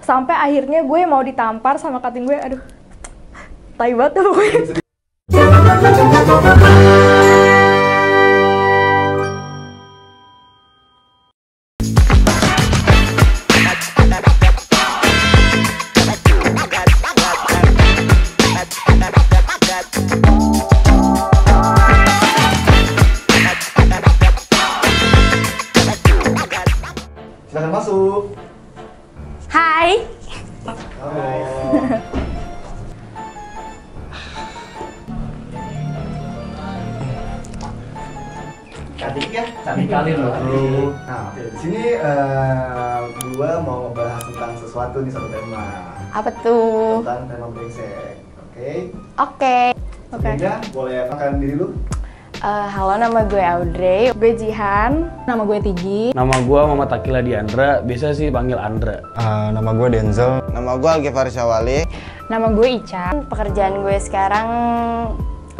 Sampai akhirnya gue mau ditampar sama kating gue, aduh, tai banget tuh gue. Silakan masuk. Hai. Halo. Cantik ya? Cantik kali loh. Nah, oke. Di sini gua mau ngebahas tentang sesuatu nih, satu tema. Apa tuh? Tentang tema brengsek. Oke. Oke. Sebelumnya boleh makan diri lu? Halo, nama gue Audrey. Gue Jihan. Nama gue Tigi. Nama gue Muhammad Akila Diandra, biasa sih panggil Andra. Nama gue Denzel. Nama gue Algifari Syawali. Nama gue Ica. Pekerjaan gue sekarang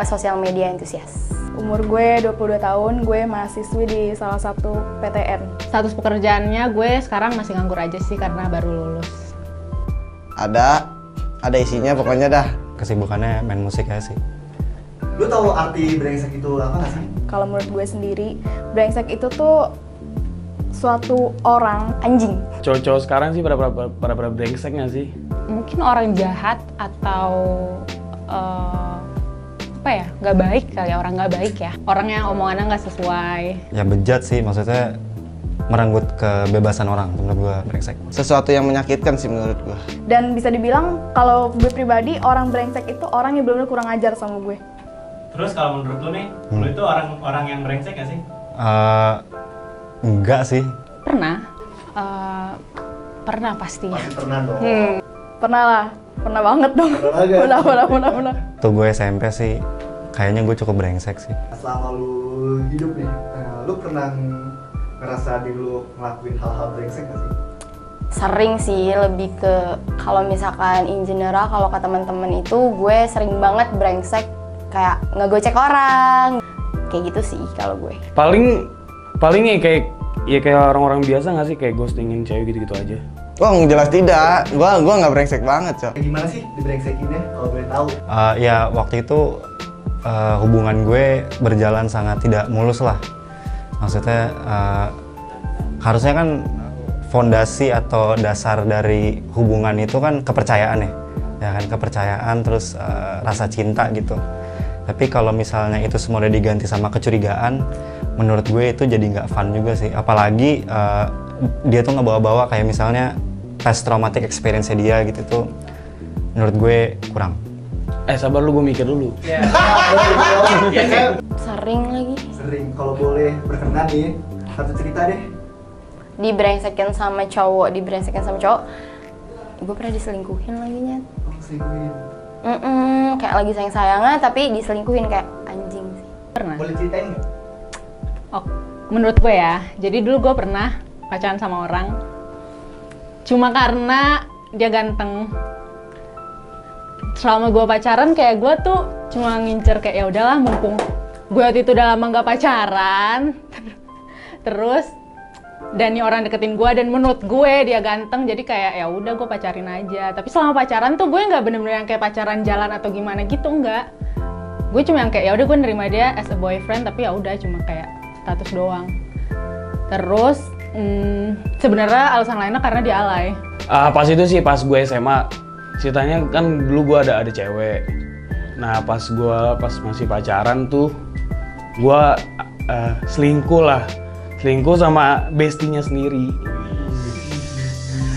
sosial media entusias. Umur gue 22 tahun, gue mahasiswi di salah satu PTN. Status pekerjaannya gue sekarang masih nganggur aja sih karena baru lulus. Ada isinya pokoknya dah. Kesibukannya main musik aja sih. Lu tahu arti brengsek itu apa nggak sih? Kalau menurut gue sendiri, brengsek itu tuh suatu orang anjing. Cowok-cowok sekarang sih pada brengsek nggak sih? Mungkin orang jahat atau apa ya, nggak baik kali ya, orang nggak baik ya. Orang yang omongannya nggak sesuai. Ya bejat sih, maksudnya merenggut kebebasan orang, menurut gue brengsek. Sesuatu yang menyakitkan sih menurut gue. Dan bisa dibilang kalau gue pribadi, orang brengsek itu orang yang benar-benar kurang ajar sama gue. Terus kalau menurut lu nih, lu itu orang yang brengsek gak sih? Enggak sih. Pernah. Pernah pasti ya. Pasti pernah dong. Pernah lah, pernah banget dong. Pernah. Tuh gue SMP sih, kayaknya gue cukup brengsek sih. Selama lu hidup nih, lu pernah ngerasa diri lu ngelakuin hal-hal brengsek gak sih? Sering sih, lebih ke kalau misalkan in general, kalau ke teman-teman itu gue sering banget brengsek. Kayak ngegocek orang, kayak gitu sih kalau gue. Paling ya kayak orang-orang biasa nggak sih, kayak ghostingin cewek gitu-gitu aja. Wah, jelas tidak. Gua nggak brengsek banget, Cok. Kayak gimana sih dibrengsekinnya kalau boleh tahu? Ya waktu itu hubungan gue berjalan sangat tidak mulus lah. Maksudnya harusnya kan fondasi atau dasar dari hubungan itu kan kepercayaan ya kan, kepercayaan terus rasa cinta gitu. Tapi kalau misalnya itu semua udah diganti sama kecurigaan, menurut gue itu jadi nggak fun juga sih. Apalagi dia tuh ngebawa-bawa kayak misalnya past traumatic experience-nya dia gitu tuh, menurut gue kurang. Sabar lu, gue mikir dulu. Sering lagi. Sering, kalau boleh berkenan nih, satu cerita deh. Dibrengsekin sama cowok. Gue pernah diselingkuhin lagi, Nyet. Oh, selingkuhin. Kayak lagi sayang-sayangnya tapi diselingkuhin, kayak anjing sih. Pernah. Boleh ceritain nggak? Oh, menurut gue ya, jadi dulu gue pernah pacaran sama orang cuma karena dia ganteng. Selama gue pacaran kayak gue tuh cuma ngincer kayak ya udahlah, mumpung gue waktu itu udah lama gak pacaran terus dan nih orang deketin gue dan menurut gue dia ganteng, jadi kayak ya udah gue pacarin aja. Tapi selama pacaran tuh gue nggak bener-bener yang kayak pacaran jalan atau gimana gitu, nggak. Gue cuma yang kayak ya udah gue nerima dia as a boyfriend, tapi ya udah cuma kayak status doang. Terus sebenarnya alasan lainnya karena dia alay. Pas itu sih pas gue SMA, ceritanya kan dulu gue ada cewek. Nah pas masih pacaran tuh gue selingkuh sama bestinya sendiri.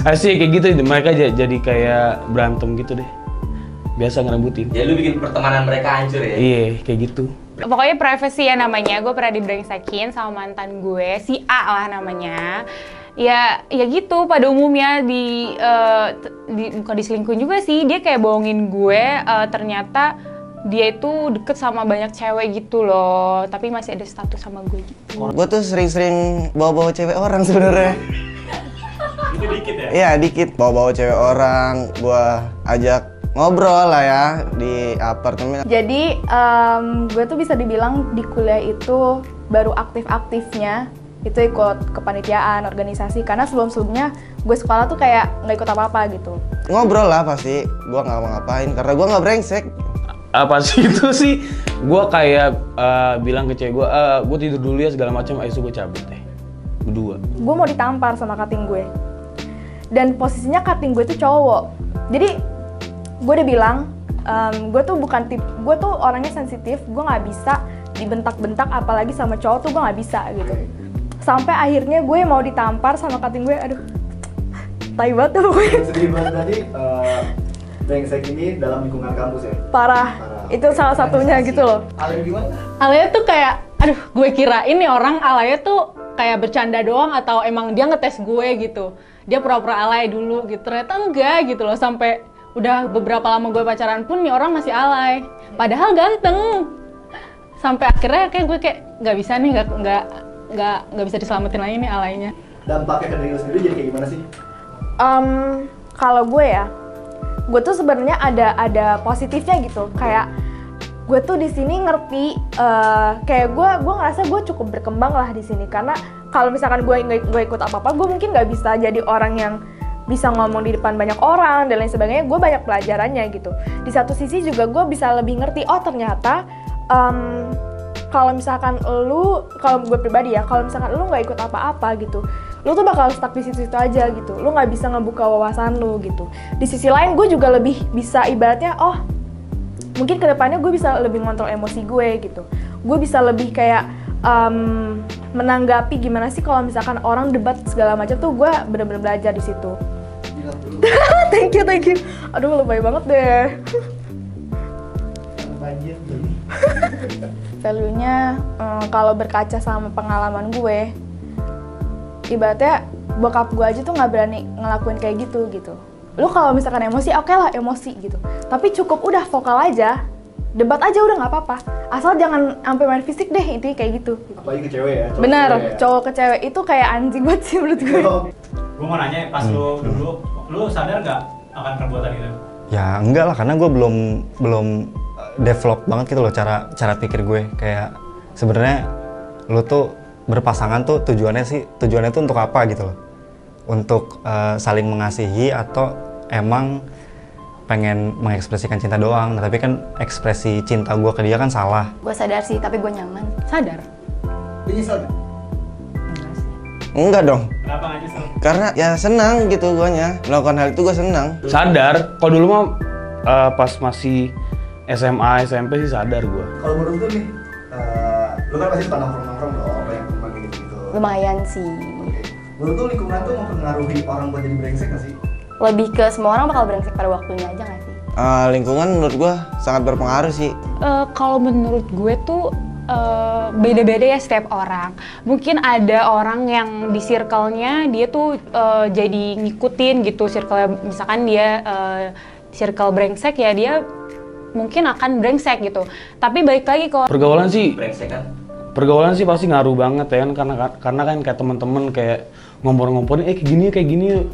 Asik kayak gitu, mereka jadi kayak berantem gitu deh. Biasa ngerebutin. Ya lu bikin pertemanan mereka hancur ya? Iya, kayak gitu. Pokoknya privacy ya namanya, gue pernah dibrengsekin sama mantan gue, si A lah namanya. Ya gitu pada umumnya bukan diselingkuhin juga sih, dia kayak bohongin gue, ternyata dia itu deket sama banyak cewek gitu loh, tapi masih ada status sama gue gitu. Gue tuh sering-sering bawa-bawa cewek orang sebenarnya. Itu dikit ya? Iya, dikit. Bawa-bawa cewek orang, gue ajak ngobrol lah ya di apartemen. Jadi gue tuh bisa dibilang di kuliah itu baru aktif-aktifnya itu ikut kepanitiaan, organisasi, karena sebelum-sebelumnya gue sekolah tuh kayak nggak ikut apa-apa gitu. Ngobrol lah pasti, gue nggak mau ngapain karena gue nggak brengsek. Apa sih itu sih? Gue kayak bilang ke cewek gue tidur dulu ya segala macam, ayo gue cabut deh. Berdua. Gue mau ditampar sama cutting gue. Dan posisinya cutting gue tuh cowok. Jadi gue udah bilang, gue tuh bukan gue tuh orangnya sensitif, gue nggak bisa dibentak-bentak apalagi sama cowok tuh gue nggak bisa gitu. Sampai akhirnya gue mau ditampar sama cutting gue, aduh, tai banget tuh pokoknya. Sedih banget tadi. Brengsek ini dalam lingkungan kampus ya? Parah. Itu salah satunya gitu loh. Alay gimana? Alay tuh kayak, aduh, gue kira ini orang alay tuh kayak bercanda doang atau emang dia ngetes gue gitu. Dia pura-pura alay dulu gitu, ternyata enggak gitu loh. Sampai udah beberapa lama gue pacaran pun nih orang masih alay. Padahal ganteng. Sampai akhirnya kayak gue kayak nggak bisa nih, nggak bisa diselamatin lagi nih alaynya. Dampaknya ke diri lu sendiri jadi kayak gimana sih? Kalau gue ya, gue tuh sebenarnya ada positifnya gitu. Kayak gue tuh di sini ngerti, kayak gue ngerasa gue cukup berkembang lah di sini. Karena kalau misalkan gue nggak ikut apa-apa, gue mungkin nggak bisa jadi orang yang bisa ngomong di depan banyak orang dan lain sebagainya. Gue banyak pelajarannya gitu. Di satu sisi juga gue bisa lebih ngerti, oh ternyata kalau misalkan kalau gue pribadi ya, kalau misalkan lu nggak ikut apa-apa gitu, lu tuh bakal stuck di situ-situ aja gitu. Lu nggak bisa ngebuka wawasan lu gitu. Di sisi lain gue juga lebih bisa ibaratnya, oh mungkin kedepannya gue bisa lebih ngontrol emosi gue gitu. Gue bisa lebih kayak menanggapi gimana sih kalau misalkan orang debat segala macam tuh, gue bener-bener belajar di situ. Thank you. Aduh lebay banget deh. Value-nya kalau berkaca sama pengalaman gue, ibaratnya bokap gue aja tuh nggak berani ngelakuin kayak gitu. Lu kalau misalkan emosi, oke lah emosi gitu. Tapi cukup udah vokal aja, debat aja udah nggak apa-apa. Asal jangan sampai main fisik deh, intinya kayak gitu. Apalagi ke cewek ya? Bener, cowok ke cewek itu kayak anjing banget sih menurut gue. Gue mau nanya, pas lu dulu, lu sadar nggak akan perbuatan itu? Ya enggak lah, karena gue belum develop banget gitu loh cara pikir gue. Kayak sebenarnya lu tuh berpasangan tuh tujuannya tuh untuk apa gitu loh? Untuk saling mengasihi atau emang pengen mengekspresikan cinta doang. Nah, tapi kan ekspresi cinta gue ke dia kan salah. Gue sadar sih, tapi gue nyaman. Sadar? Dia nyesel gak? Enggak dong. Kenapa nggak nyesel? Karena ya senang gitu guanya. Melakukan hal itu gue senang. Sadar, kalau dulu mah pas masih SMA, SMP sih sadar gue. Kalau menurut lu nih, lu kan pasti suka nongkrong dong, banyak teman gitu. Lumayan sih. Menurut lu lingkungan tuh mempengaruhi orang buat jadi brengsek gak sih? Lebih ke semua orang bakal brengsek pada waktunya aja gak sih? Lingkungan menurut gue sangat berpengaruh sih. Kalau menurut gue tuh beda-beda ya setiap orang. Mungkin ada orang yang di circle-nya dia tuh jadi ngikutin gitu circle-nya. Misalkan dia circle brengsek ya dia mungkin akan brengsek gitu. Tapi balik lagi ke Pergaulan sih, Brengsek kan? pergaulan sih pasti ngaruh banget ya kan, karena kan kayak teman-teman kayak ngompor-ngomporin kayak gini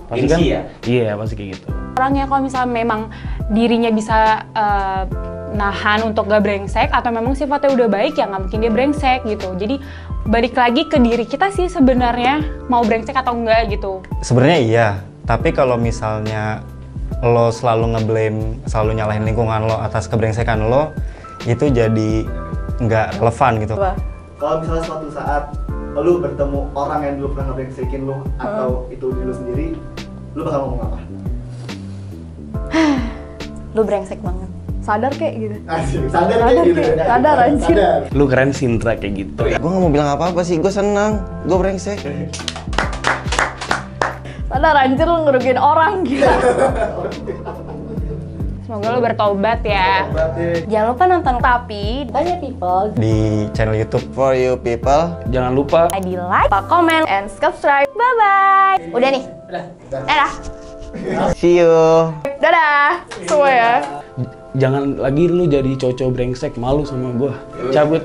pasti kan. Gengsi ya? Iya pasti kayak gitu. orangnya kalau misalnya memang dirinya bisa nahan untuk gak brengsek atau memang sifatnya udah baik ya nggak mungkin dia brengsek gitu. Jadi balik lagi ke diri kita sih sebenarnya mau brengsek atau enggak gitu. Sebenarnya iya, tapi kalau misalnya lo selalu ngeblame, selalu nyalahin lingkungan lo atas kebrengsekan lo, itu jadi nggak relevan gitu. Kalau misalnya suatu saat lo bertemu orang yang dulu pernah ngebrengsekin lo atau itu diri lo sendiri, lo bakal ngomong apa? Lu brengsek banget. Sadar kayak gitu. Asik, sadar kayak gitu. Sadar anjir. Lu keren Sintra kayak gitu. Gue nggak mau bilang apa-apa sih, gue senang, gue brengsek. Sadar anjir lu ngerugiin orang gila. Semoga lu bertobat ya. Jangan lupa nonton Tapi Banyak People Di channel YouTube For You People. Jangan lupa di like, komen, and subscribe. Bye bye. Udah nih. Dadah. See you. Dadah semua ya. Jangan lagi lu jadi cowok brengsek, malu sama gua. Cabut.